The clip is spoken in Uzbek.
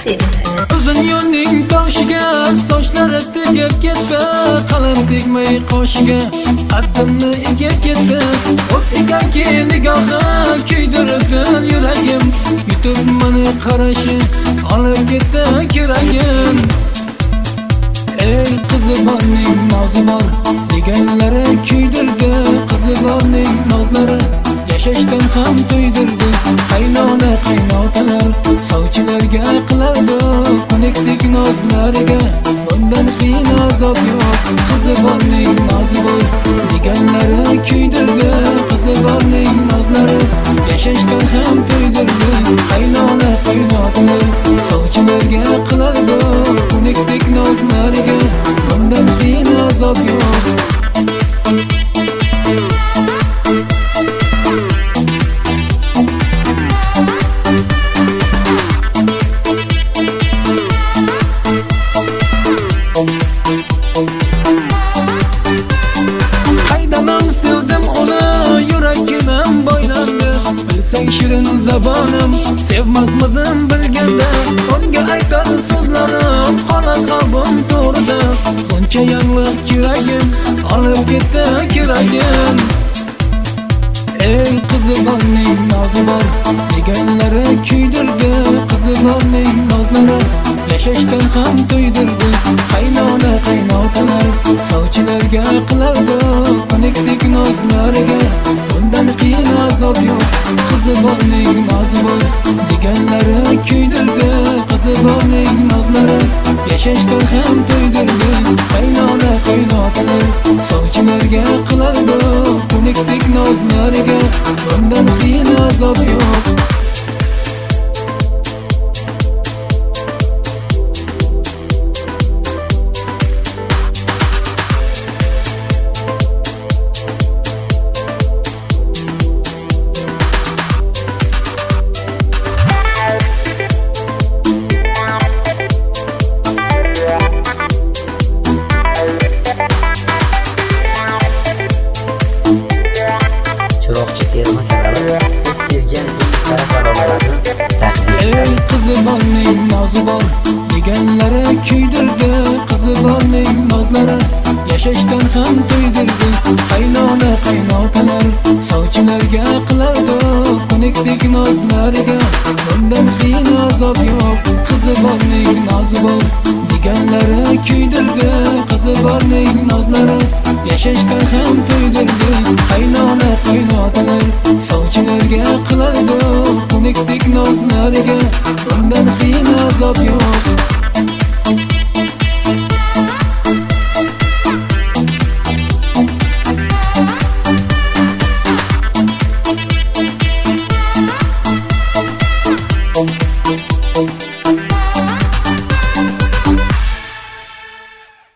sevinadi. Uzun yo'lning boshiga sochlari tegib ketdi, qalam tegmay qoshiga qaddimni egib ketdi. O't ekanki nigohi kuydiribdi yuragim, yutib meni qarashi olib ketdi keragim. Ey qizi borning nozi bor deganlari kuydirdi, qizi borning nozlari yashashdan ham to'ydirdi. Qaynona qaynotalar sovchilarga qilardi xunuklik nozlariga, bundan qiyin azob yo'q. Qizi borning nozi bor deganlari kuydirdi, qizi borning nozlari yashashdan ham to'ydirdi. Qaynona qaynotalar sovchilarga qilardi xunuklik nozlariga, bundan qiyin azob yo'q. Qaydaman sevdim uni, yuragim boylandi. Bilsang shirin zabonim, sevmasmidim bilganda. Unga aytar so'zlarim, qolar qalbim to'rida. Buncha yangliq yuragim, olib ketdi keragim. Ey qizi borning nozi bor deganlari kuydirdi, qizi borning nozlari yashashdan ham to'ydirdi. Qaynona qaynotalar sovchilarga qilardi xunuklik nozlariga, bundan qiyin azob yo'q. Qizi borning nozi bor deganlari kuydirdi, qizi borning nozlari yashashdan ham to'ydirdi. Qaynona qaynotalar sovchilarga qilardi xunuklik nozlariga, bundan qiyin azob yo'q. Chiroqchi terma kanali siz sevgan eng sara balolarni taqdim etadi. Ey qizi borning nozi bor deganlari kuydirdi, qizi borning nozlari yashashdan ham to'ydirdi. Qaynona qaynotalar sovchilarga qilardi xunuklik nozlariga, bundan qiyin azob yo'q. Qizi borning nozi bor deganlari kuydirdi, qizi borning nozlari yashashdan ham to'ydirdi.